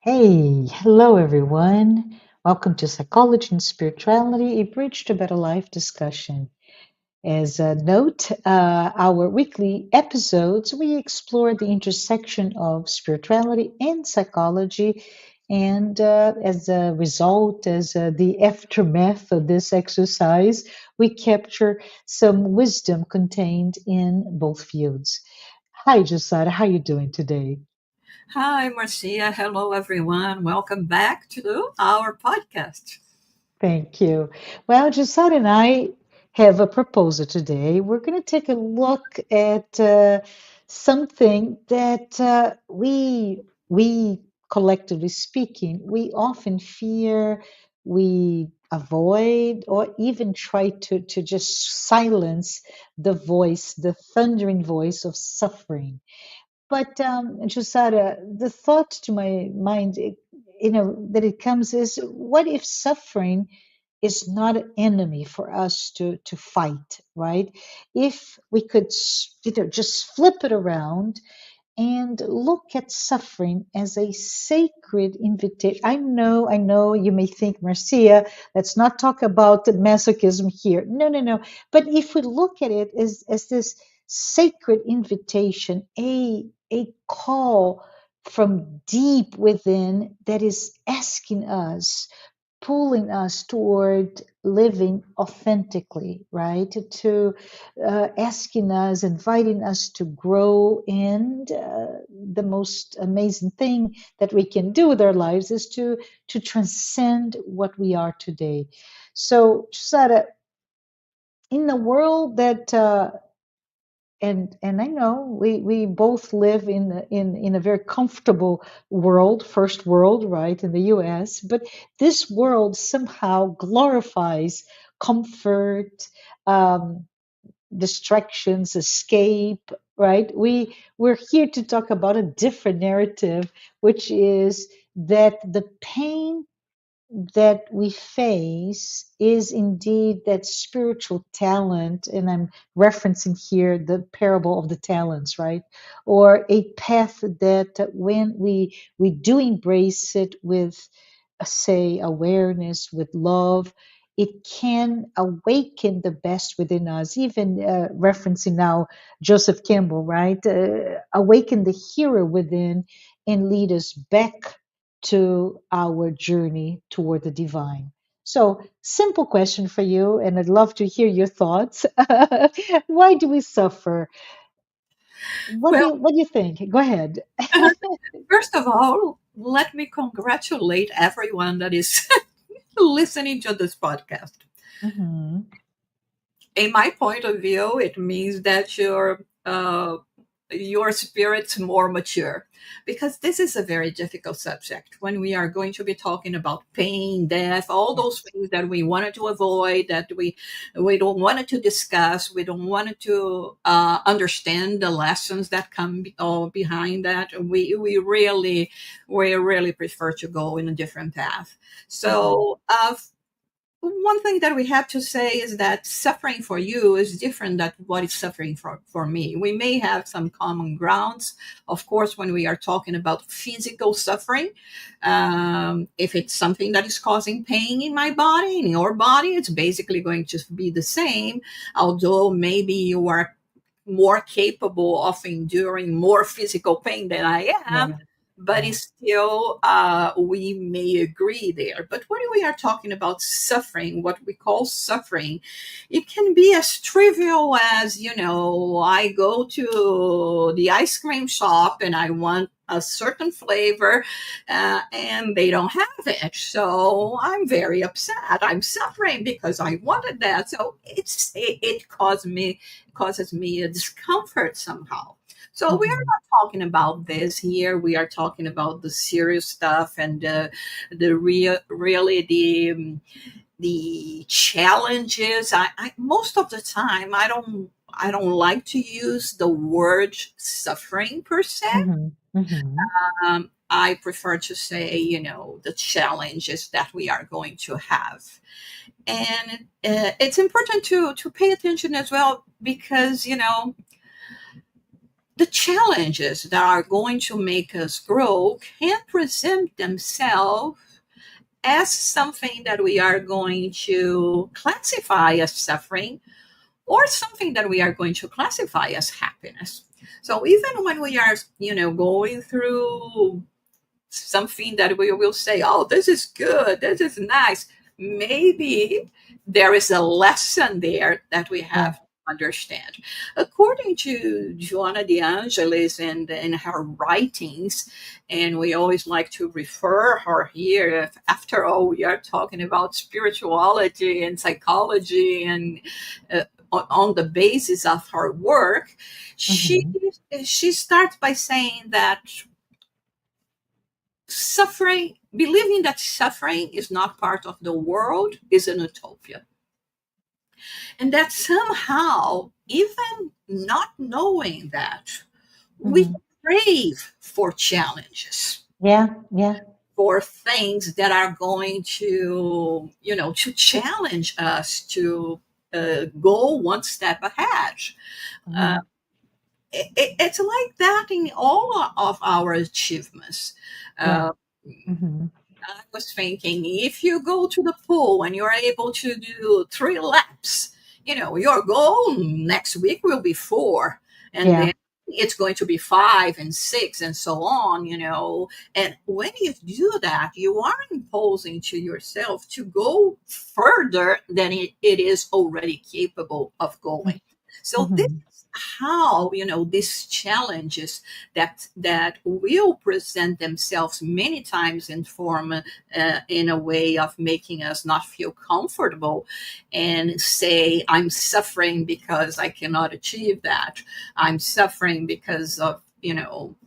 Hey, hello everyone. Welcome to Psychology and Spirituality, a bridge to better life discussion. As a note, our weekly episodes, we explore the intersection of spirituality and psychology. And as a result, as the aftermath of this exercise, we capture some wisdom contained in both fields. Hi, Jussara, how are you doing today? Hi, Marcia. Hello, everyone. Welcome back to our podcast. Thank you. Well, Jussara and I have a proposal today. We're going to take a look at something that we collectively speaking, we often fear, we avoid, or even try to just silence the voice, the thundering voice of suffering. But Jusada, the thought to my mind, that it comes is, what if suffering is not an enemy for us to fight, right? If we could, just flip it around and look at suffering as a sacred invitation. I know, you may think, Marcia, let's not talk about the masochism here. No, no, no. But if we look at it as this sacred invitation, a call from deep within that is asking us, pulling us toward living authentically, right? To asking us, inviting us to grow. And the most amazing thing that we can do with our lives is to transcend what we are today. So, Sarah, in the world that and I know we both live in a very comfortable world, first world, right, in the US, but this world somehow glorifies comfort, um, distractions, escape, right? We're here to talk about a different narrative, which is that the pain that we face is indeed that spiritual talent. And I'm referencing here the parable of the talents, right? Or a path that when we do embrace it with, say, awareness, with love, it can awaken the best within us. Even referencing now Joseph Campbell, right? Awaken the hero within and lead us back to our journey toward the divine. So, simple question for you, and I'd love to hear your thoughts. Why do we suffer? Well, What do you think? Go ahead. first of all, let me congratulate everyone that is listening to this podcast. Hmm. In my point of view, it means that your spirit's more mature, because this is a very difficult subject when we are going to be talking about pain, death, all those Yes. things that we wanted to avoid, that we don't want to discuss, we don't want to understand the lessons that come behind that. We really prefer to go in a different path. Hmm. So one thing that we have to say is that suffering for you is different than what is suffering for me. We may have some common grounds, of course, when we are talking about physical suffering. If it's something that is causing pain in my body, in your body, it's basically going to be the same, although maybe you are more capable of enduring more physical pain than I am, Yeah. but Yeah. it's still, we may agree there. But when we are talking about suffering, what we call suffering, it can be as trivial as, I go to the ice cream shop and I want a certain flavor, and they don't have it. So I'm very upset. I'm suffering because I wanted that. So it causes me a discomfort somehow. So we are Hmm. not talking about this here. We are talking about the serious stuff and the real, really the challenges. I most of the time I don't like to use the word suffering per se. Hmm. Hmm. I prefer to say, the challenges that we are going to have. And it's important to pay attention as well, because, the challenges that are going to make us grow can present themselves as something that we are going to classify as suffering, or something that we are going to classify as happiness. So even when we are, going through something that we will say, oh, this is good, this is nice, maybe there is a lesson there that we Yeah. have to understand. According to Joanna de Ângelis and in her writings, and we always like to refer her here, after all, we are talking about spirituality and psychology, and on the basis of her work, she Hmm. she starts by saying that suffering, believing that suffering is not part of the world, is an utopia. And that somehow, even not knowing that, we Hmm. crave for challenges, Yeah. Yeah. for things that are going to, to challenge us to go one step ahead. Uh, Hmm. it's like that in all of our achievements. Yeah. Uh, Hmm. I was thinking, if you go to the pool and you're able to do 3 laps, your goal next week will be four. And Yeah. then it's going to be 5 and 6 and so on, And when you do that, you are imposing to yourself to go further than it is already capable of going. So this Hmm. is how, these challenges that will present themselves many times in form, in a way of making us not feel comfortable and say, I'm suffering because I cannot achieve that. I'm suffering because of,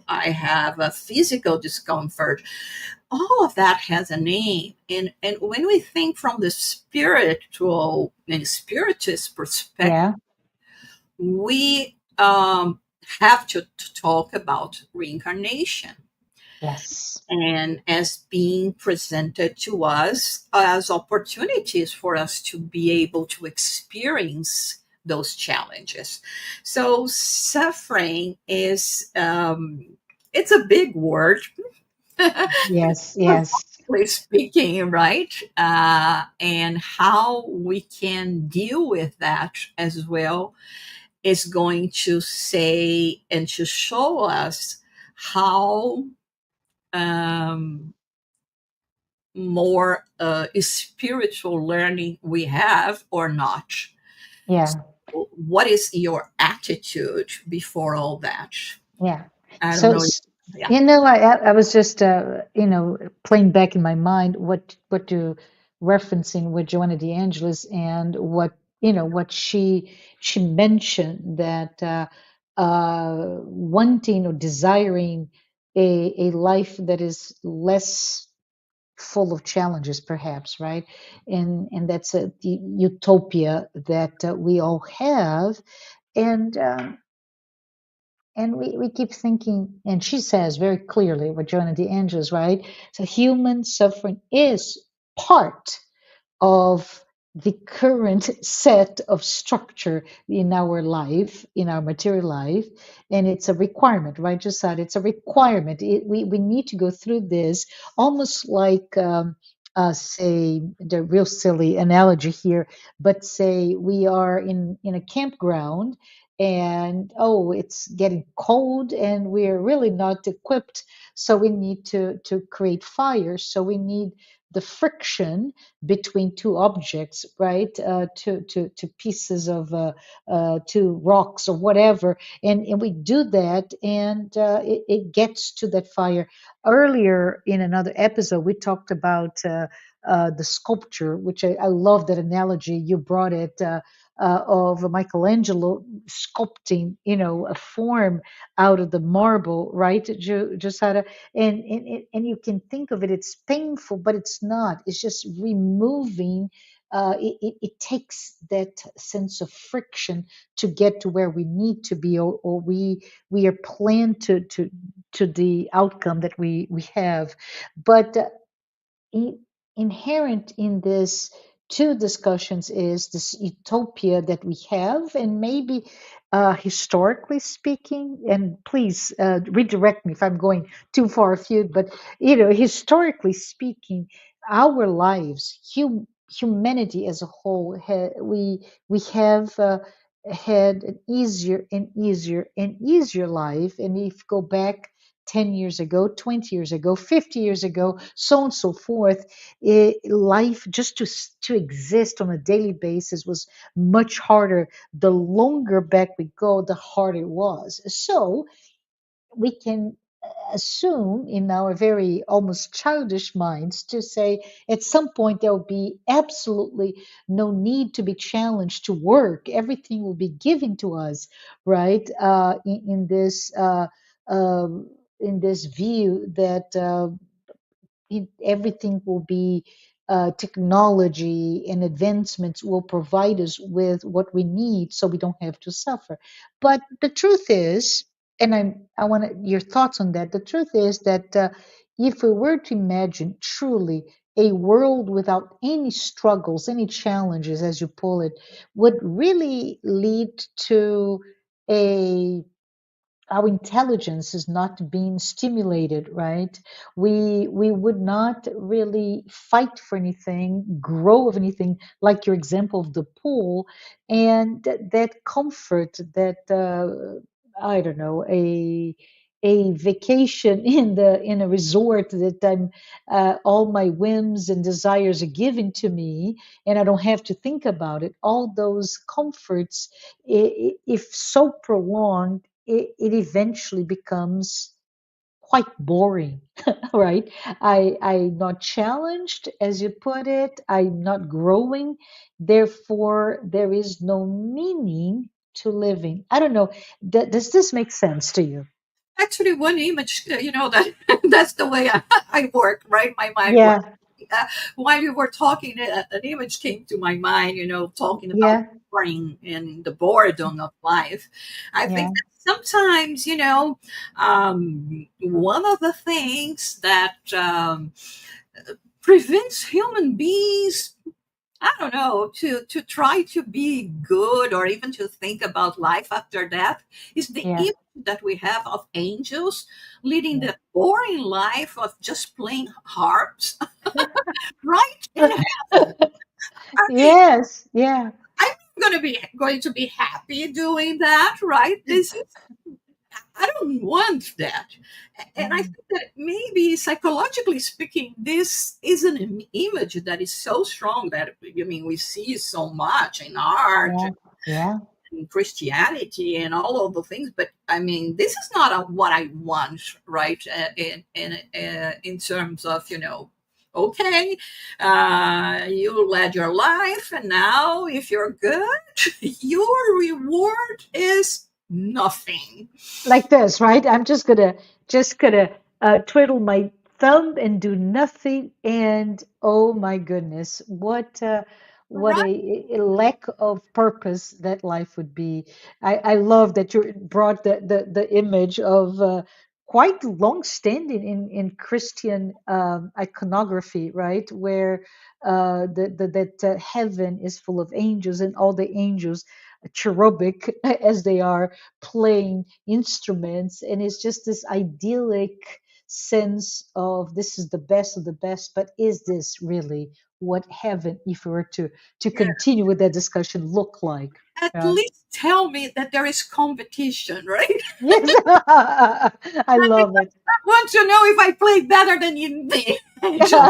I have a physical discomfort. All of that has a name. And when we think from the spiritual and spiritist perspective, Yeah. we have to talk about reincarnation, Yes. and as being presented to us as opportunities for us to be able to experience those challenges. So suffering is, it's a big word, Yes. Yes. speaking, right? And how we can deal with that as well is going to say and to show us how, um, more spiritual learning we have or not. Yeah. So what is your attitude before all that? Yeah. I don't So, know. Yeah. I was just, playing back in my mind what you referencing with Joanna de Angelis and what she mentioned that wanting or desiring a life that is less full of challenges, perhaps, right? And that's the utopia that we all have, and. And we keep thinking, and she says very clearly what Joanna de Angelis, right? So human suffering is part of the current set of structure in our life, in our material life, and it's a requirement, right? Just said it's a requirement. We need to go through this, almost like, say, the real silly analogy here, but say we are in a campground, and oh, it's getting cold and we're really not equipped, so we need to create fire, so we need the friction between two objects, right? To pieces of two rocks or whatever, and we do that, and it gets to that fire. Earlier in another episode, we talked about the sculpture, which I love that analogy. You brought it. Of Michelangelo sculpting, a form out of the marble, right, Jussara? And you can think of it, it's painful, but it's not. It's just removing. It takes that sense of friction to get to where we need to be, or we are planned to the outcome that we have. But inherent in this two discussions is this utopia that we have, and maybe historically speaking, and please redirect me if I'm going too far afield, but historically speaking, our lives, humanity as a whole, we have had an easier and easier and easier life. And if you go back 10 years ago, 20 years ago, 50 years ago, so on and so forth, life just to exist on a daily basis was much harder. The longer back we go, the harder it was. So we can assume in our very almost childish minds to say at some point there will be absolutely no need to be challenged to work. Everything will be given to us, right? In this view that everything will be technology and advancements will provide us with what we need so we don't have to suffer. But the truth is, and I want your thoughts on that. The truth is that if we were to imagine truly a world without any struggles, any challenges, as you pull it, would really lead to a our intelligence is not being stimulated, right? We would not really fight for anything, grow of anything, like your example of the pool. And that comfort, that I don't know, a vacation in a resort that I'm all my whims and desires are given to me, and I don't have to think about it. All those comforts, if so prolonged, it eventually becomes quite boring, right? I'm not challenged, as you put it. I'm not growing. Therefore, there is no meaning to living. I don't know. Does this make sense to you? Actually, one image, that that's the way I work, right? My mind works. Yeah, While you were talking, an image came to my mind, talking about yeah, boring and the boredom of life. I think yeah, that sometimes, one of the things that prevents human beings, I don't know, to try to be good or even to think about life after death is the yeah, image that we have of angels leading yeah. the boring life of just playing harps, right in heaven. I mean, Yes, yeah, I'm going to be happy doing that, right? This is, I don't want that. And I mm, think that maybe psychologically speaking, this is an image that is so strong that, we see so much in art, yeah, yeah, in Christianity, and all of the things. But this is not what I want, right? In terms of, okay, you led your life, and now if you're good, your reward is nothing. like this, right? I'm just gonna twiddle my thumb and do nothing. And oh my goodness, what Right? a lack of purpose that life would be. I love that you brought the image of quite long standing in Christian iconography, right? Where that heaven is full of angels, and all the angels cherubic as they are playing instruments, and it's just this idyllic sense of this is the best of the best. But is this really what heaven, if we were to Yeah. continue with that discussion, look like? At Yeah. least tell me that there is competition, right? Yes. I love it. I want to know if I play better than you, the angel.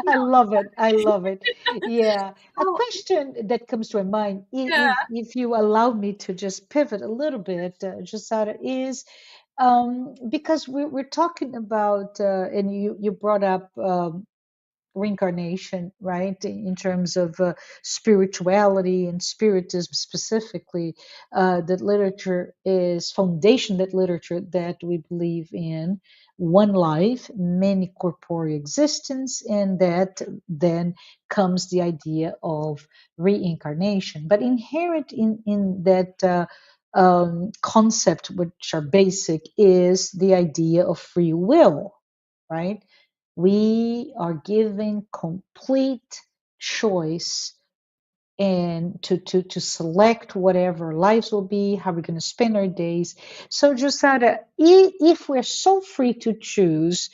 I love it. I love it. Yeah. A Oh, question that comes to my mind, yeah. if you allow me to just pivot a little bit, Jussara, is because we're talking about, and you brought up reincarnation, right? In terms of spirituality and spiritism specifically, that literature is foundation, that literature that we believe in one life, many corporeal existence, and that then comes the idea of reincarnation. But inherent in that concept, which are basic, is the idea of free will, right? We are given complete choice and to select whatever lives will be, how we're going to spend our days. So, Jussara, if we're so free to choose,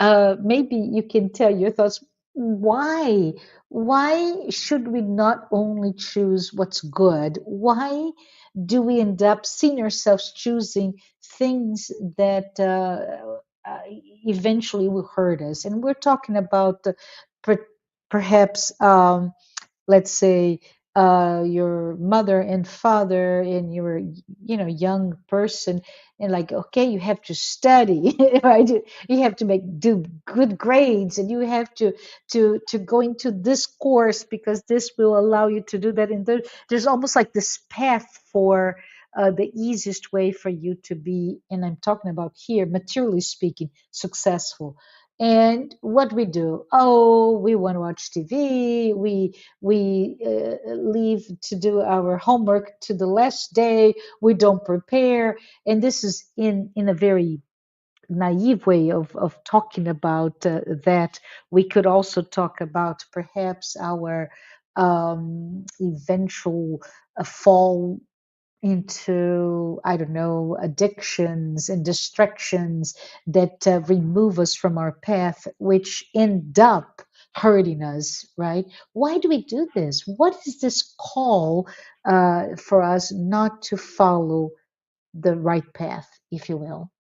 maybe you can tell your thoughts. Why? Why should we not only choose what's good? Why do we end up seeing ourselves choosing things that uh, eventually will hurt us? And we're talking about per- perhaps. Let's say your mother and father and you're young person, and like, okay, you have to study, right? You have to do good grades, and you have to go into this course because this will allow you to do that. And there's almost like this path for the easiest way for you to be, and I'm talking about here materially speaking, successful. And what we do, oh, we want to watch TV, we leave to do our homework to the last day, we don't prepare. And this is in a very naive way of talking about that. We could also talk about perhaps our eventual fall into, I don't know, addictions and distractions that remove us from our path, which end up hurting us, right? Why do we do this? What is this call for us not to follow the right path, if you will?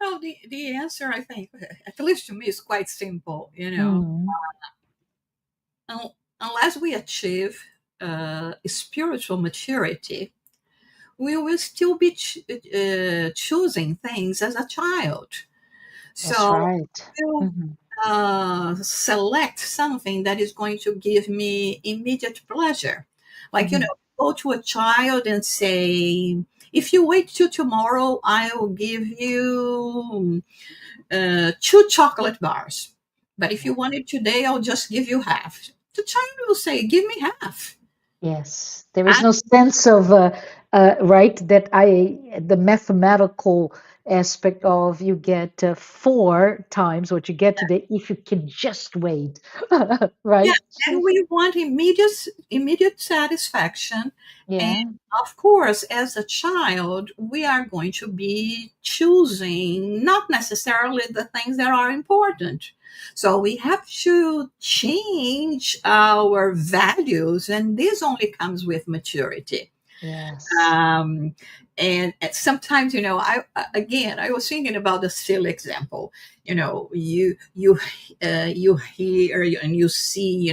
Well, the answer, I think, at least to me, is quite simple. Mm, Unless we achieve spiritual maturity, we will still be choosing things as a child. that's So right. we'll Hmm. select something that is going to give me immediate pleasure. Like, Hmm. go to a child and say, if you wait till tomorrow, I will give you two chocolate bars. But if you want it today, I'll just give you half. The child will say, give me half. Yes, there is no sense of right, that the mathematical aspect of you get four times what you get today if you can just wait, Yeah, right? and we want immediate satisfaction. And Yeah, of course, as a child, we are going to be choosing not necessarily the things that are important. So we have to change our values, and this only comes with maturity. yes. um, and sometimes, again, I was thinking about the silly example. You hear and you see,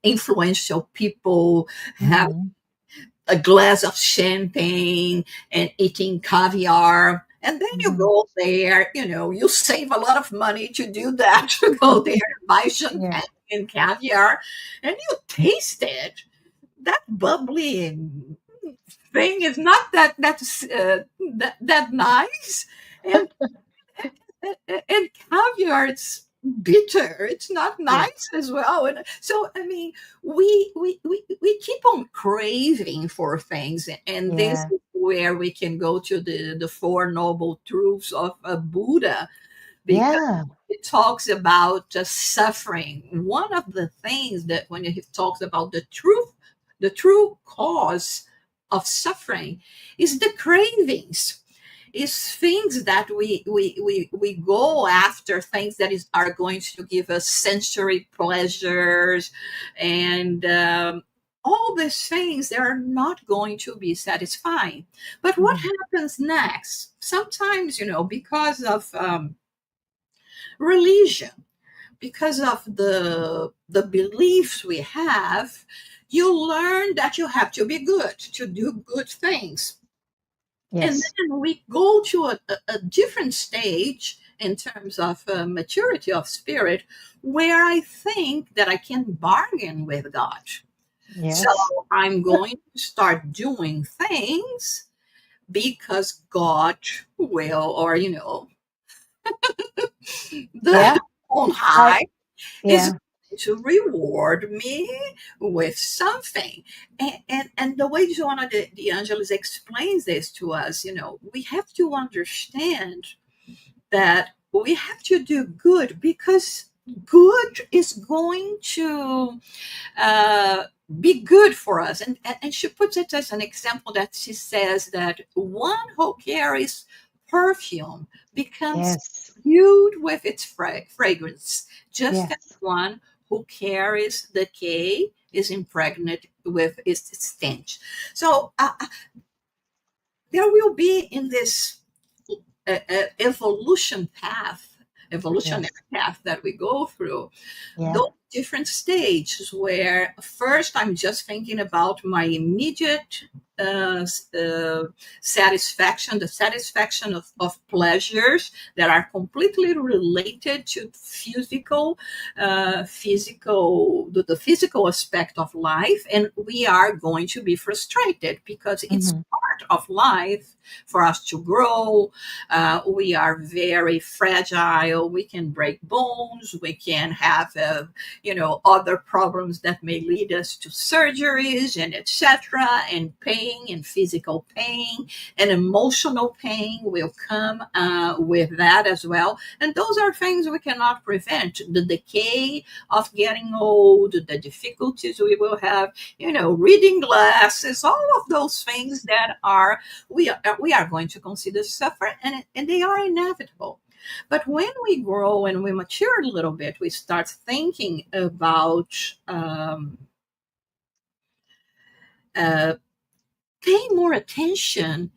influential people have Hmm. a glass of champagne and eating caviar. And then you Hmm. go there, you save a lot of money to do that, to go there and buy Yeah, champagne and caviar, and you taste it. That bubbly thing is not that nice. and and caviar, it's bitter, it's not yeah, nice as well. And so, I mean, we keep on craving for things, and this yeah, is where we can go to the Four Noble Truths of Buddha, because yeah. it talks about suffering. One of the things that when he talks about the true cause of suffering is the cravings, is things that we go after, things that are going to give us sensory pleasures, and all these things, they are not going to be satisfying. But what Hmm. happens next? Sometimes, because of religion, because of the beliefs we have, you learn that you have to be good, to do good things. And Yes, then we go to a different stage in terms of maturity of spirit, where I think that I can bargain with God. So yes. I'm going to start doing things because God will, or, the Yeah, on I, high is yeah. going to reward me with something. And the way Joanna de Angelis explains this to us, we have to understand that we have to do good because good is going to uh, be good for us. And she puts it as an example that she says that one who carries perfume becomes Yes. imbued with its fragrance, just as Yes. one who carries decay is impregnated with its stench. So there will be in this evolution path, evolutionary Yes. path that we go through, Yeah. those different stages where first I'm just thinking about my immediate uh, uh, satisfaction, the satisfaction of pleasures that are completely related to the physical aspect of life, and we are going to be frustrated because it's Hmm. part of life for us to grow. We are very fragile. We can break bones. We can have, other problems that may lead us to surgeries and etc. And pain and physical pain and emotional pain will come with that as well. And those are things we cannot prevent. The decay of getting old, the difficulties we will have, reading glasses, all of those things that are we are going to consider suffer, and they are inevitable. But when we grow and we mature a little bit, we start thinking about uh, paying more attention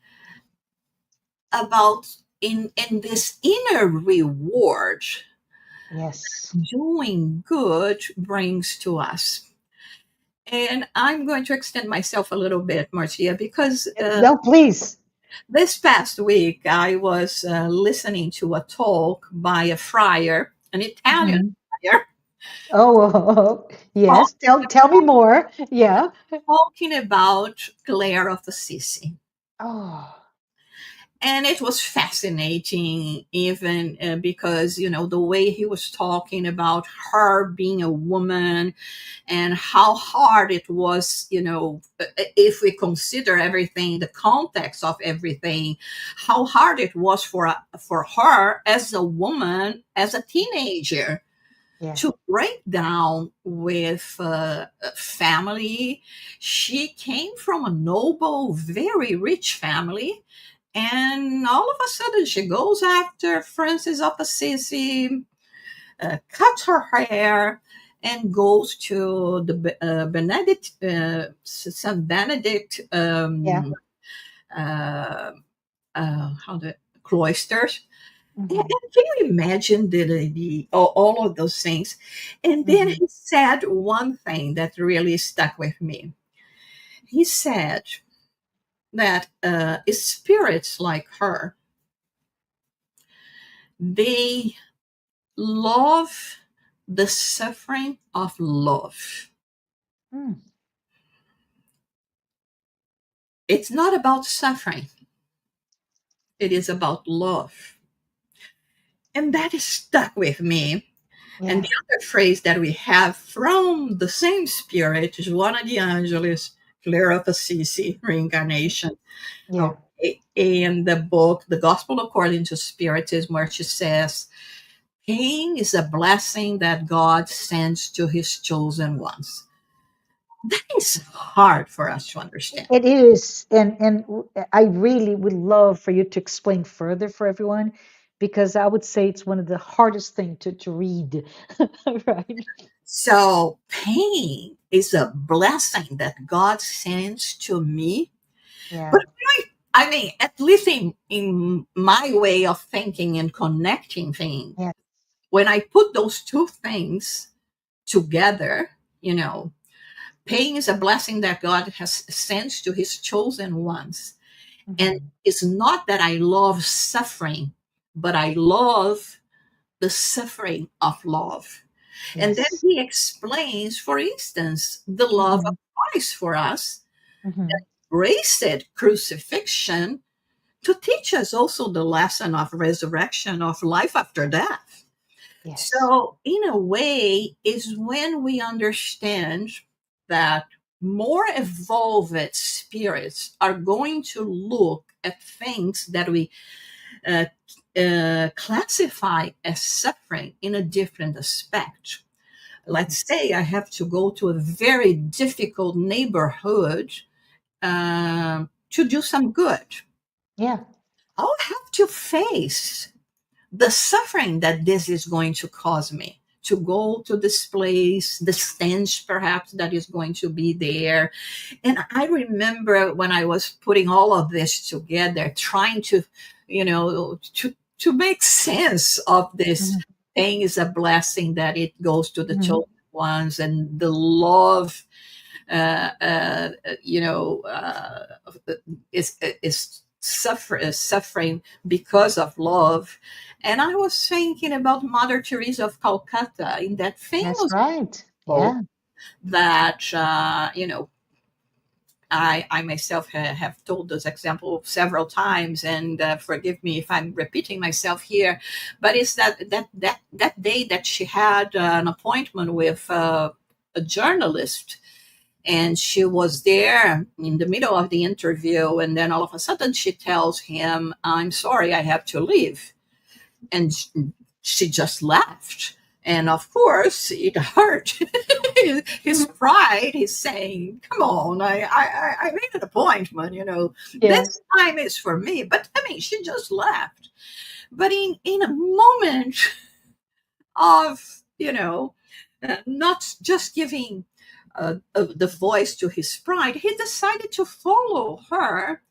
about in this inner reward Yes. doing good brings to us. And I'm going to extend myself a little bit, Marcia, because No, please. this past week, I was listening to a talk by a friar, an Italian Hmm. friar, Oh, talk- yes. Tell me more. Yeah. talking about Clare of Assisi. Oh, And it was fascinating, even because, the way he was talking about her being a woman and how hard it was, if we consider everything, the context of everything, how hard it was for her as a woman, as a teenager, yeah. to break down with family. She came from a noble, very rich family. And all of a sudden, she goes after Francis of Assisi, cuts her hair, and goes to the Benedict, Saint Benedict, Yeah. uh, how the cloisters. And Hmm. can you imagine all of those things? And then Hmm. he said one thing that really stuck with me. He said that spirits like her, they love the suffering of love. Mm. It's not about suffering, it is about love. And that is stuck with me. And Yeah. the other phrase that we have from the same spirit, Joanna de Ângelis, Clare of Assisi, reincarnation. Yeah. Okay. In the book, The Gospel According to Spiritism, where she says, pain is a blessing that God sends to his chosen ones. That is hard for us to understand. It is, and I really would love for you to explain further for everyone, because I would say it's one of the hardest thing to read. Right? So, pain is a blessing that God sends to me. Yeah. But I mean, at least in my way of thinking and connecting things, Yeah. when I put those two things together, pain is a blessing that God has sent to his chosen ones. And Hmm. it's not that I love suffering, but I love the suffering of love. And then Yes. he explains, for instance, the love of Hmm. Christ for us, Hmm. embraced crucifixion to teach us also the lesson of resurrection, of life after death. Yes. So, in a way, is when we understand that more evolved spirits are going to look at things that we uh, classify as suffering in a different aspect. Let's say I have to go to a very difficult neighborhood to do some good. Yeah. I'll have to face the suffering that this is going to cause me to go to this place, the stench perhaps that is going to be there. And I remember when I was putting all of this together, trying to, to make sense of this. Mm-hmm. Pain is a blessing, that it goes to the Mm-hmm. chosen ones, and the love, uh, uh, you know, uh, is suffering because of love. And I was thinking about Mother Teresa of Calcutta in that That's famous right. quote Yeah. that, I myself have told this example several times, and forgive me if I'm repeating myself here, but it's that day that she had an appointment with a journalist, and she was there in the middle of the interview, and then all of a sudden she tells him, "I'm sorry, I have to leave," and she just left. And of course, it hurt his pride. He's saying, "Come on, I made an appointment. This Yes. time is for me." But I mean, she just left. But in a moment of, not just giving the voice to his pride, he decided to follow her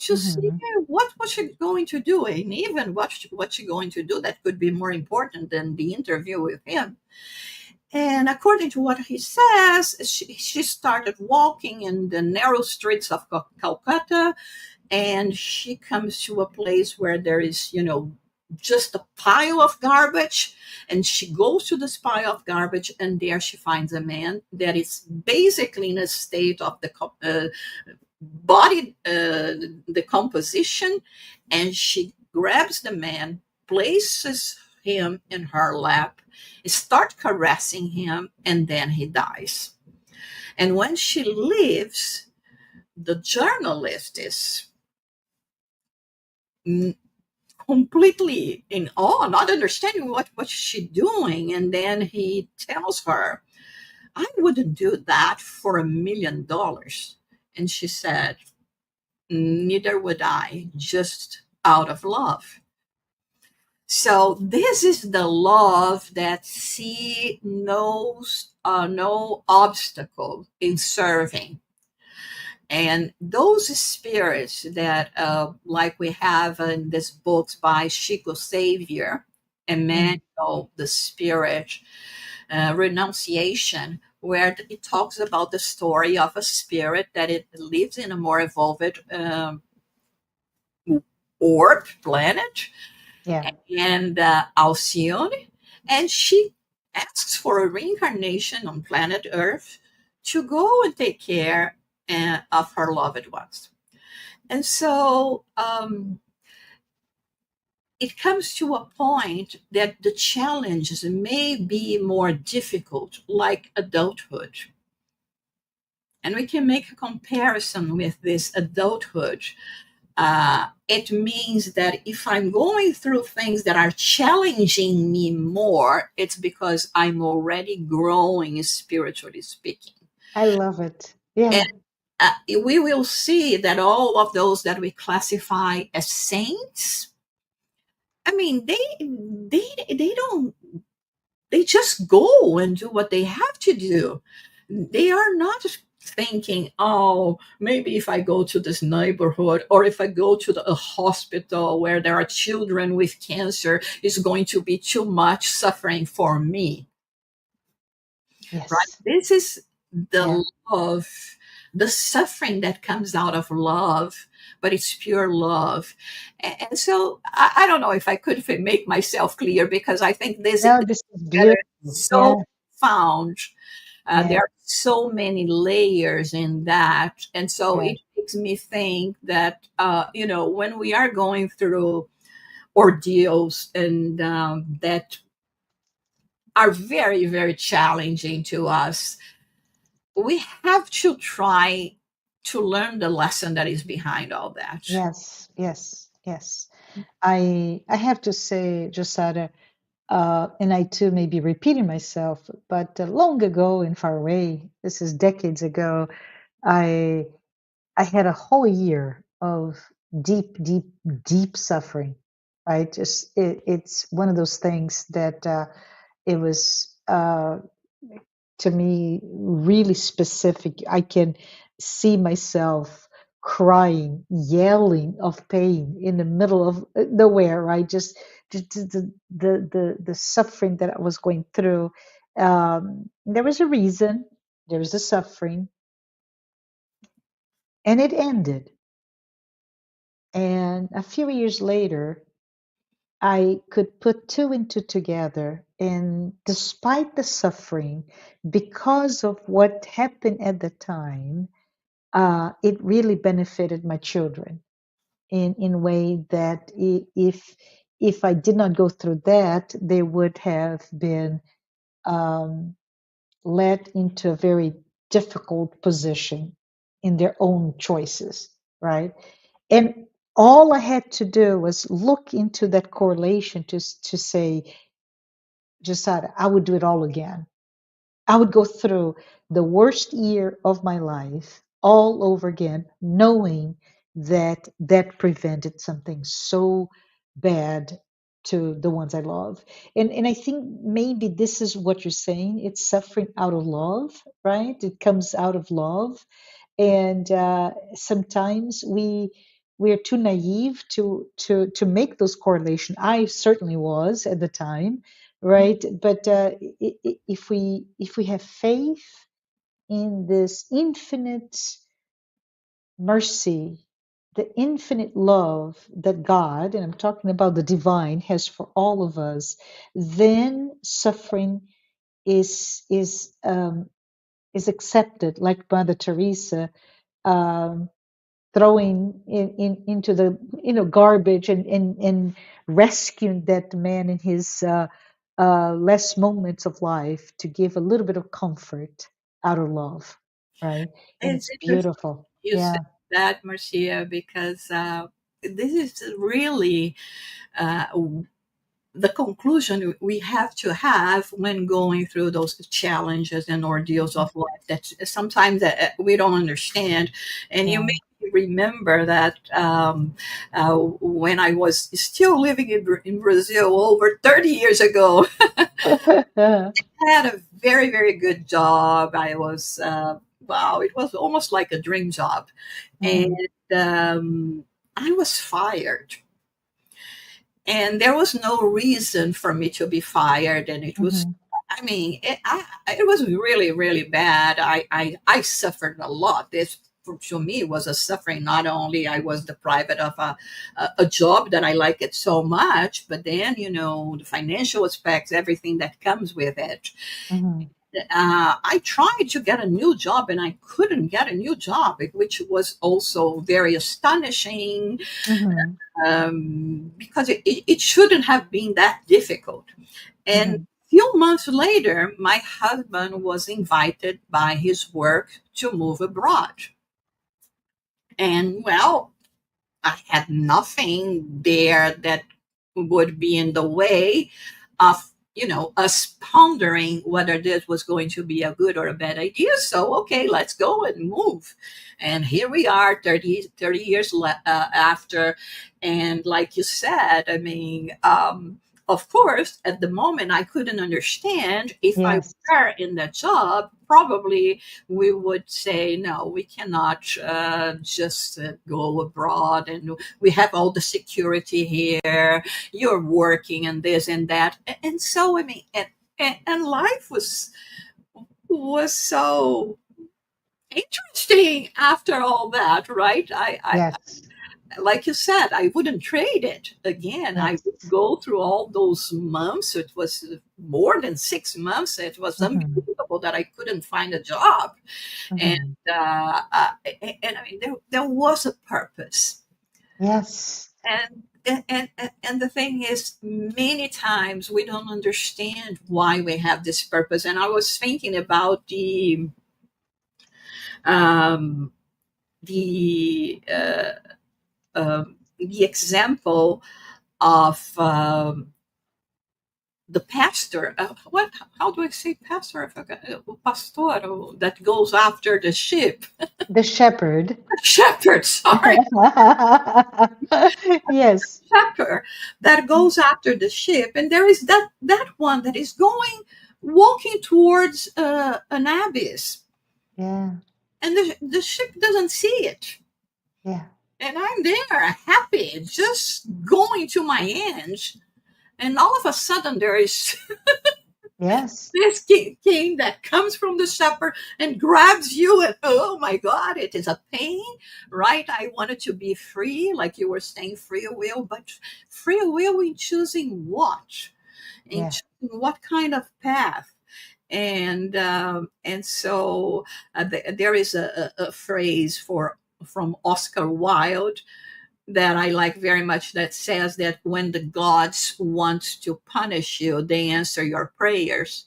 to see Mm-hmm. what was she going to do, and even what she going to do that could be more important than the interview with him. And according to what he says, she started walking in the narrow streets of Calcutta, and she comes to a place where there is, just a pile of garbage. And she goes to this pile of garbage, and there she finds a man that is basically in a state of the body decomposition. And she grabs the man, places him in her lap, start caressing him, and then he dies. And when she leaves, the journalist is completely in awe, not understanding what she's doing. And then he tells her, "I wouldn't do that for $1 million." And she said, "Neither would I, just out of love." So this is the love that see knows no obstacle in serving. And those spirits that, like we have in this books by Chico Xavier, Mm. Emmanuel, the Spirit, Renunciation, where it talks about the story of a spirit that it lives in a more evolved orb, planet, Yeah. and Alcyone, and she asks for a reincarnation on planet Earth to go and take care of her loved ones. And so it comes to a point that the challenges may be more difficult, like adulthood. And we can make a comparison with this adulthood. It means that if I'm going through things that are challenging me more, it's because I'm already growing, spiritually speaking. I love it. And Yeah. we will see that all of those that we classify as saints, I mean, they don't, they just go and do what they have to do. They are not thinking, "Oh, maybe if I go to this neighborhood, or if I go to a hospital where there are children with cancer, it's going to be too much suffering for me." Right? Yes. This is Yeah. the love, the suffering that comes out of love, but it's pure love. And so I don't know if I could make myself clear, because I think this No, this is together beautiful. Yeah. so profound. There Yeah. are so many layers in that. And so Yeah. it makes me think that, when we are going through ordeals, and that are very, very challenging to us, we have to try to learn the lesson that is behind all that. Yes. Yes. Yes. I have to say, Josada, and I too may be repeating myself, but long ago and far away, this is decades ago, I I had a whole year of deep, deep, deep suffering. It's one of those things that it was to me really specific. I can see myself crying, yelling of pain in the middle of nowhere, right? Just the suffering that I was going through. There was a reason. There was the suffering, and it ended. And a few years later, I could put two and two together. And despite the suffering, because of what happened at the time, it really benefited my children in a way that if I did not go through that, they would have been um, led into a very difficult position in their own choices, right? And all I had to do was look into that correlation to say, Josada, I would do it all again. I would go through the worst year of my life all over again, knowing that that prevented something so bad to the ones I love. And I think maybe this is what you're saying. It's suffering out of love, right? It comes out of love, and sometimes we're too naive to make those correlation. I certainly was at the time, right? But if we have faith in this infinite mercy, the infinite love that God, and I'm talking about the divine, has for all of us, then suffering is accepted, like Mother Teresa. Um, Throwing into the garbage and rescuing that man in his last moments of life to give a little bit of comfort out of love, right? And It's it's interesting beautiful. you Yeah. said that, Marcia, because this is really uh, the conclusion we have to have when going through those challenges and ordeals Mhm. of life that sometimes we don't understand. And you Yeah. may remember that when I was still living in Brazil over 30 years ago, I had a very, very good job. I was, wow, it was almost like a dream job. And Mhm. um, I was fired, and there was no reason for me to be fired, and it was, Mhm. I mean, it was really, really bad. I suffered a lot. This, to me, was a suffering. Not only I was deprived of a job that I liked it so much, but then, the financial aspects, everything that comes with it. Mhm. I tried to get a new job, and I couldn't get a new job, which was also very astonishing, Mhm. because it shouldn't have been that difficult. And Mhm. few months later, my husband was invited by his work to move abroad. And well, I had nothing there that would be in the way of, us pondering whether this was going to be a good or a bad idea. So, okay, let's go and move. And here we are 30 years after. And like you said, I mean, of course, at the moment, I couldn't understand. If I Yes. were in that job, probably we would say, no, we cannot just go abroad, and we have all the security here. You're working and this and that. And so, I mean, and life was so interesting after all that, right? Yes. Like you said, I wouldn't trade it again. I would Yes. go through all those months. It was more than 6 months. It was Mhm. unbelievable that I couldn't find a job. And Mhm. I mean, there was a purpose. Yes. And the thing is, many times we don't understand why we have this purpose. And I was thinking about um, the the example of the pastor. What? How do I say pastor? I forgot. Pastor that goes after the sheep. The shepherd. Shepherd. Sorry, Yes. shepherd that goes after the sheep, and there is that one that is going walking towards an abyss, Yeah. and the sheep doesn't see it. Yeah. And I'm there, happy, just going to my end. And all of a sudden, there is Yes. this king that comes from the shepherd and grabs you. And oh my God, it is a pain, right? I wanted to be free, like you were saying, free will, but free will in choosing what? In Yeah. choosing what kind of path? And so there is a phrase for from Oscar Wilde that I like very much that says that when the gods want to punish you, they answer your prayers.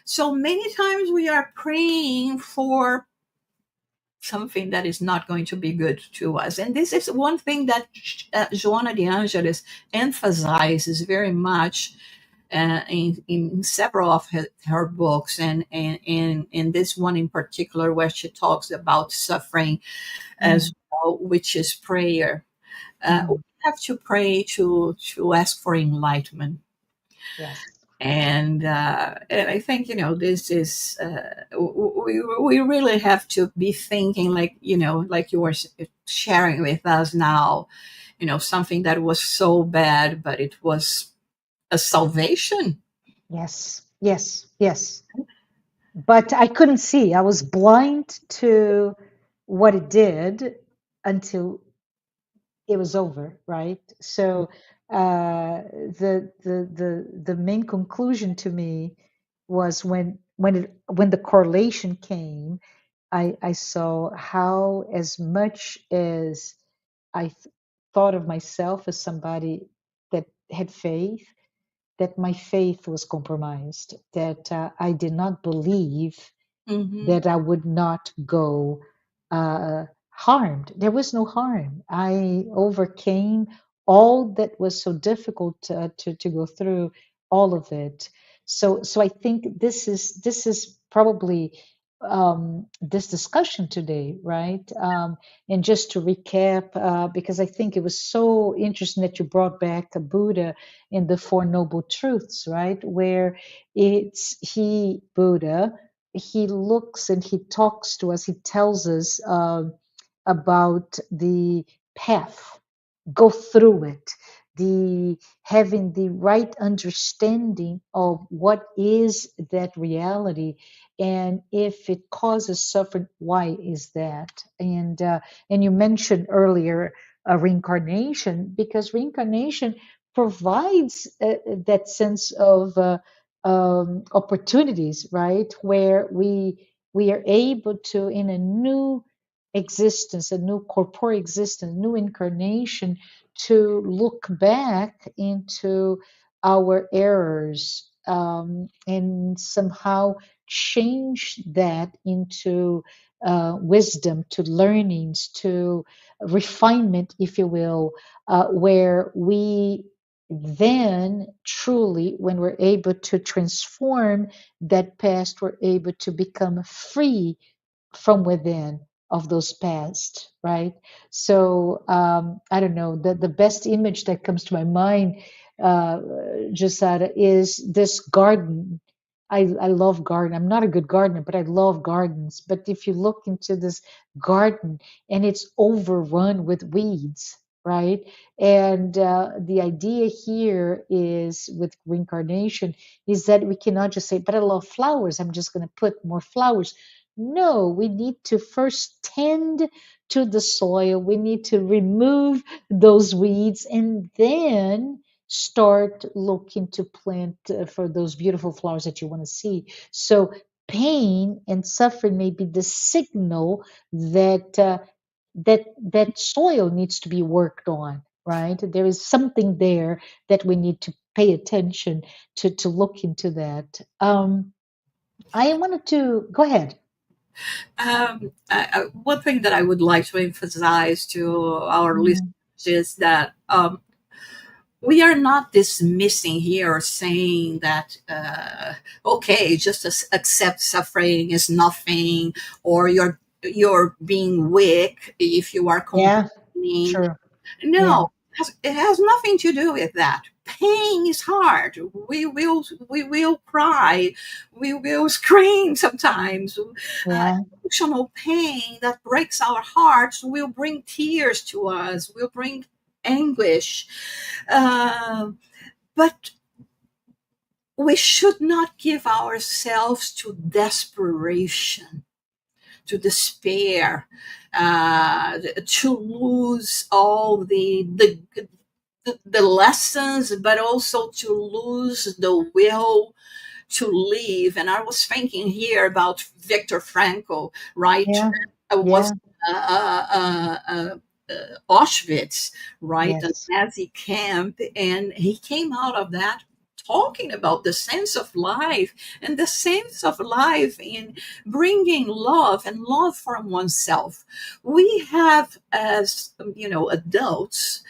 So many times we are praying for something that is not going to be good to us. And this is one thing that Joanna de Ângelis emphasizes very much in several of her books, and in this one in particular, where she talks about suffering as Mm, well, which is prayer. We mm. have to pray to ask for enlightenment. Yes. And I think this is we really have to be thinking, like like you were sharing with us now, something that was so bad, but it was a salvation. Yes. Yes. Yes. But I couldn't see. I was blind to what it did until it was over, right? So the main conclusion to me was when the correlation came, I saw how, as much as I thought of myself as somebody that had faith, that my faith was compromised, that I did not believe Hmm. that I would not go harmed. There was no harm. I overcame all that was so difficult to go through, all of it. So I think this is probably this discussion today, right? And just to recap, because I think it was so interesting that you brought back a Buddha in the Four Noble Truths, right? Where it's he, Buddha, he looks and he talks to us, he tells us about the path, go through it, the having the right understanding of what is that reality, and if it causes suffering, why is that? And you mentioned earlier reincarnation, because reincarnation provides that sense of opportunities, right, where we are able to, in a new existence, a new corporeal existence, new incarnation, to look back into our errors, and somehow change that into wisdom, to learnings, to refinement, if you will, where we then truly, when we're able to transform that past, we're able to become free from within of those past, right? So I don't know, the best image that comes to my mind, uh, Jussara, is this garden. I love garden. I'm not a good gardener, but I love gardens. But if you look into this garden and it's overrun with weeds, right? And the idea here is with reincarnation is that we cannot just say, but I love flowers, I'm just going to put more flowers. No, we need to first tend to the soil. We need to remove those weeds and then start looking to plant for those beautiful flowers that you want to see. So, pain and suffering may be the signal that that soil needs to be worked on. Right? There is something there that we need to pay attention to look into that. I wanted to go ahead. One thing that I would like to emphasize to our listeners Mhm. is that we are not dismissing here or saying that okay, just accept suffering is nothing, or you're being weak if you are Yeah, complaining. true. Yeah, No, it has nothing to do with that. Pain is hard. We will cry. We will scream sometimes. yeah, Emotional pain that breaks our hearts will bring tears to us. Will bring anguish. But we should not give ourselves to desperation, to despair, to lose all the lessons, but also to lose the will to live. And I was thinking here about Viktor Franco, right? yeah, Was yeah, Auschwitz, right? A yes, Nazi camp. And he came out of that talking about the sense of life, and the sense of life in bringing love and love from oneself. We have, as adults,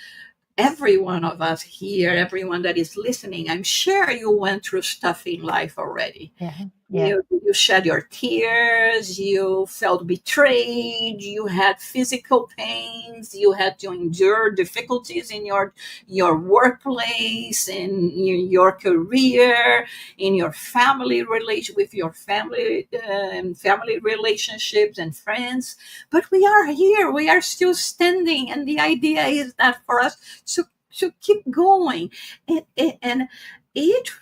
every one of us here, everyone that is listening, I'm sure you went through stuff in life already. yeah, yeah, You shed your tears, you felt betrayed, you had physical pains, you had to endure difficulties in your workplace, in your career, in your family relation with your family, and family relationships and friends. But we are here, we are still standing, and the idea is that for us to keep going, and each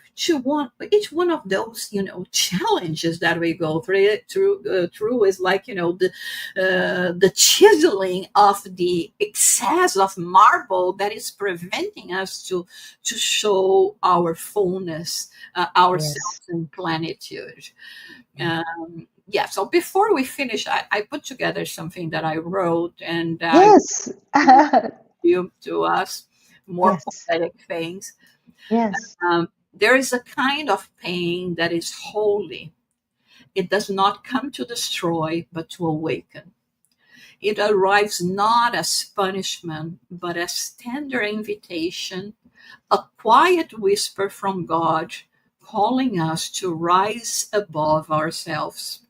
one of those challenges that we go through is like the chiseling of the excess of marble that is preventing us to show our fullness, yes, ourselves in plenitude. Yeah, so before we finish, I put together something that I wrote, and I yes, you to us more yes, poetic things. yes, There is a kind of pain that is holy. It does not come to destroy, but to awaken. It arrives not as punishment, but as tender invitation, a quiet whisper from God calling us to rise above ourselves.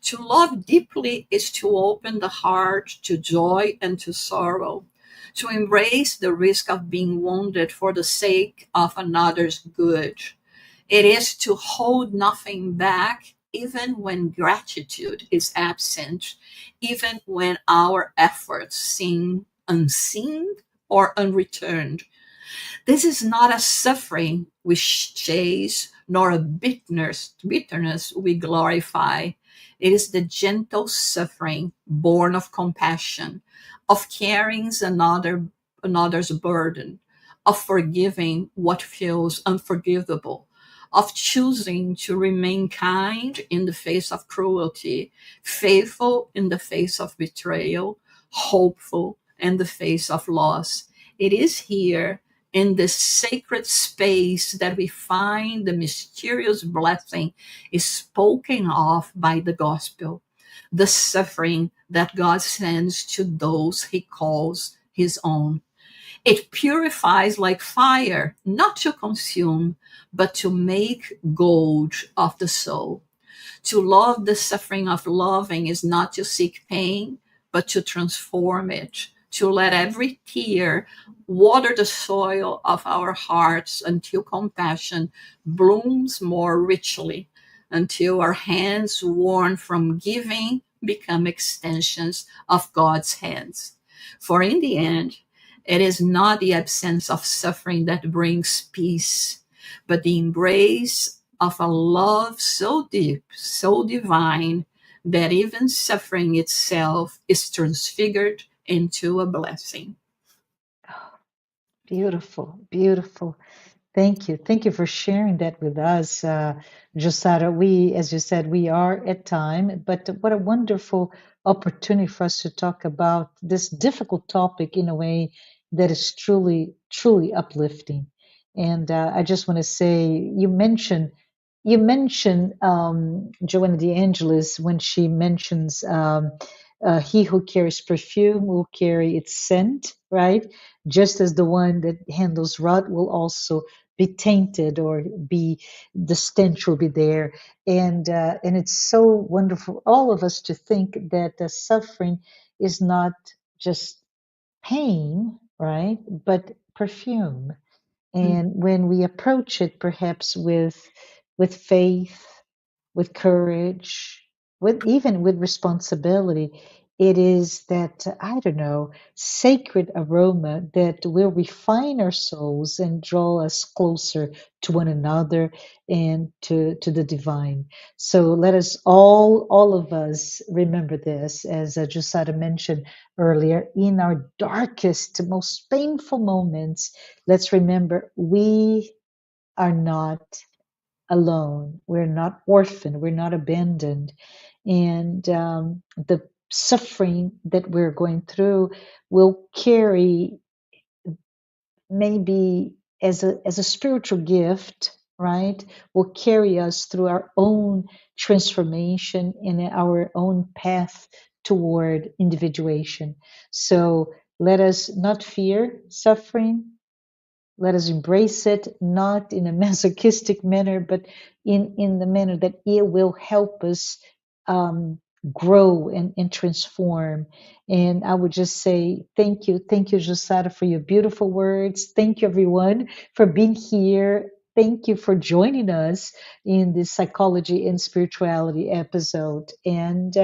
To love deeply is to open the heart to joy and to sorrow, to embrace the risk of being wounded for the sake of another's good. It is to hold nothing back, even when gratitude is absent, even when our efforts seem unseen or unreturned. This is not a suffering we chase, nor a bitterness we glorify. It is the gentle suffering born of compassion, of carrying another's burden, of forgiving what feels unforgivable, of choosing to remain kind in the face of cruelty, faithful in the face of betrayal, hopeful in the face of loss. It is here in this sacred space that we find the mysterious blessing is spoken of by the gospel, the suffering that God sends to those he calls his own. It purifies like fire, not to consume, but to make gold of the soul. To love the suffering of loving is not to seek pain, but to transform it, to let every tear water the soil of our hearts until compassion blooms more richly, until our hands worn from giving become extensions of God's hands. For in the end, it is not the absence of suffering that brings peace, but the embrace of a love so deep, so divine, that even suffering itself is transfigured into a blessing. beautiful, beautiful. Thank you. Thank you for sharing that with us, Jussara. We, as you said, we are at time, but what a wonderful opportunity for us to talk about this difficult topic in a way that is truly, truly uplifting. And I just want to say, you mentioned Joanna de Angelis when she mentions he who carries perfume will carry its scent, right? Just as the one that handles rot will also be tainted, or be, the stench will be there. And it's so wonderful, all of us, to think that the suffering is not just pain, right? But perfume. Mm, And when we approach it, perhaps with faith, with courage, with even with responsibility, it is that, I don't know, sacred aroma that will refine our souls and draw us closer to one another and to the divine. So let us all of us remember this, as Jussara mentioned earlier, in our darkest, most painful moments. Let's remember we are not alone. We're not orphaned. We're not abandoned. And the suffering that we're going through will carry, maybe as a spiritual gift, right? Will carry us through our own transformation in our own path toward individuation. So let us not fear suffering. Let us embrace it, not in a masochistic manner, but in the manner that it will help us um, grow and transform. And I would just say thank you, Jussara, for your beautiful words. Thank you, everyone, for being here. Thank you for joining us in this psychology and spirituality episode. And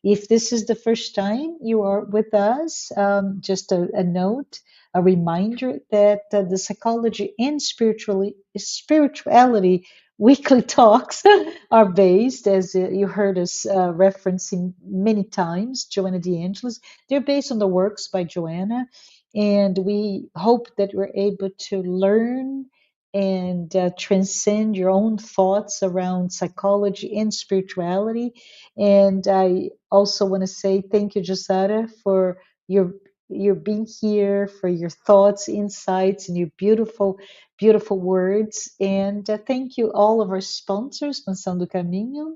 if this is the first time you are with us, just a note, a reminder that the psychology and spirituality weekly talks are based, as you heard us referencing many times, Joanna de Ângelis. They're based on the works by Joanna, and we hope that we're able to learn and transcend your own thoughts around psychology and spirituality. And I also want to say thank you, Jussara, for your being here, for your thoughts, insights, and your beautiful, beautiful words. And thank you all of our sponsors, Mansão do Caminho,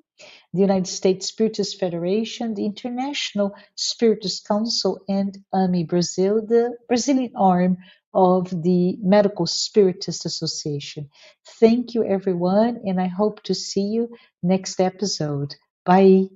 the United States Spiritist Federation, the International Spiritist Council, and AMI Brazil, the Brazilian arm of the Medical Spiritist Association. Thank you, everyone, and I hope to see you next episode. Bye.